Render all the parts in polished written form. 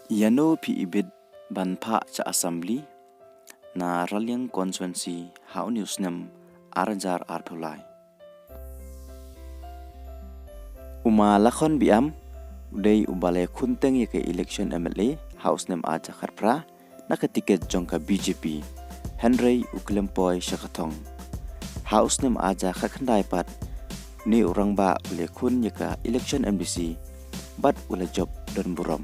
Yano pi ibid banpa cha assembly na Raliang constituency hauniusnem arjar arpulai. Uma lakon biam udai ubale kunteng yake election MLA hausnem aja kharpra naka tiket jongka BJP Henry uklempoy syakatong. Hausnem aja khakhandai pat ni orang ba ule kun yaka election MDC bat ule job dan buram.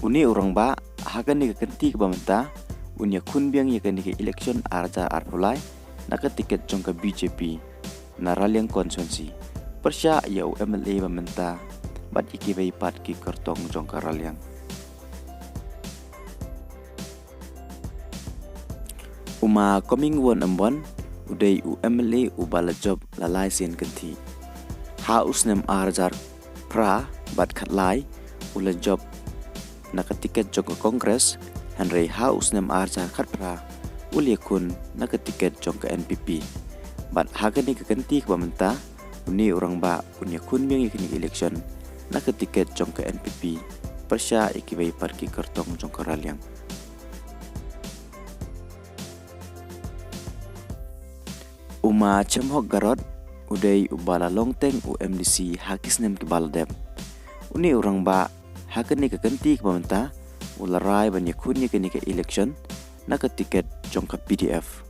Uni orang ba hagan ni kenti ke bamenta unya kun biang yaka ni election arja arpulai naka tiket jongka BJP na Raliang constituency persya ya MLA bamenta bat ikibai pat ki kertong jongka Raliang. Uma coming one ambon udai MLA ubala job lalai sen kenti. Hausnem arjar pra bat khatlai ula job naka tiket jongka kongres Henry hausnem arjar khatpra uli kun naka tiket jongka NPP. Bat hagan ni kenti ke bamenta uni orang ba punya kun biang ikini election naka tiket jongka NPP persya ikibai parki kertong jongka Raliang. Uma cemhok garot udai ubala longteng UMDC hakisnem ke baladem. Uni orang ba hakan ni kenti ke bamenta ularai banyak kun ikini ke election naka tiket jongka PDF.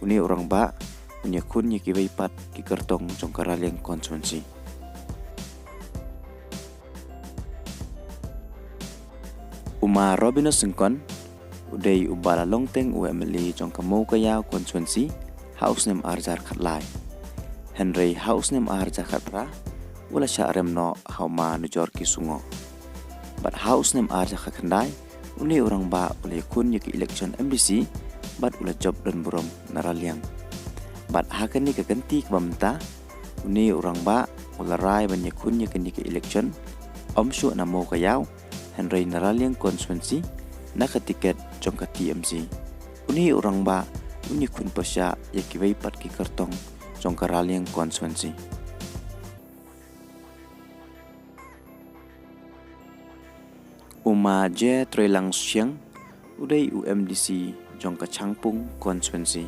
Uni orang ba punya kun ikibai pat ki kertong jongka Raliang constituency. Uma Robino Sengkon udai ubala longteng UMLA jongka Maukaya constituency hausnem arjar khatlai. Henry hausnem arjar khatpra ula syarem no hauma nujor ki sungo. Bat hausnem arjar khakhandai uni orang ba ule kun yaki election MDC bat ula job dan buram na Raliang. Bat hakan ni kenti ke bamenta uni orang ba ula rai banyak kun yaki election omsyu na Maukaya Henry na Raliang constituency naka tiket jongka TMC. Uni orang ba uni kun persya yakibai pat ki kertong jongka Raliang constituency. Uma je trelang siang udai UMDC jongka Changpung constituency.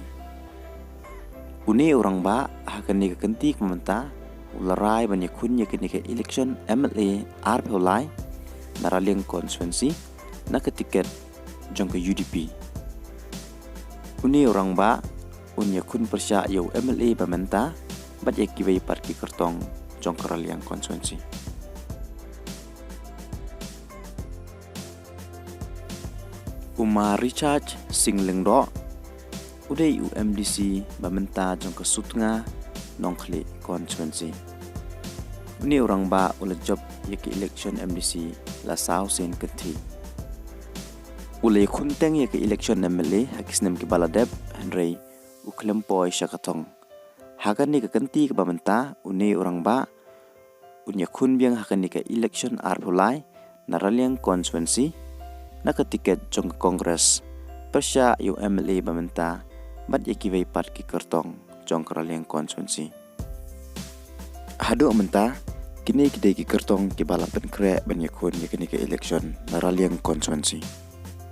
Uni orang ba hakan ni kenti kementa ularai banyak kun yakini ke election MLA arpulai na Raliang constituency naka tiket jongka UDP. Uni orang ba unya kun persya yau MLA bamenta bat yakibai parki kertong jongka Raliang constituency. Uma Richard Singlengdo udai UMDC bamenta jongka Sutnga Nongkli constituency. Uni orang ba ula job yaki election MDC la sao sen kenti. Ulai kunteng yaki election MLA hakisnem ki baladeb Henry uklempoy syakatong. Hakan ni kenti ke bamenta uni orang ba unya kun biang hakan ni ke election arpulai na Raliang constituency naka tiket jongka kongres persya yu MLA bamenta bat yakibai pat ki kertong jongka Raliang constituency. Hado menta kini kidai ki kertong ki balapan kre banyak kun yakini ke election na Raliang constituency.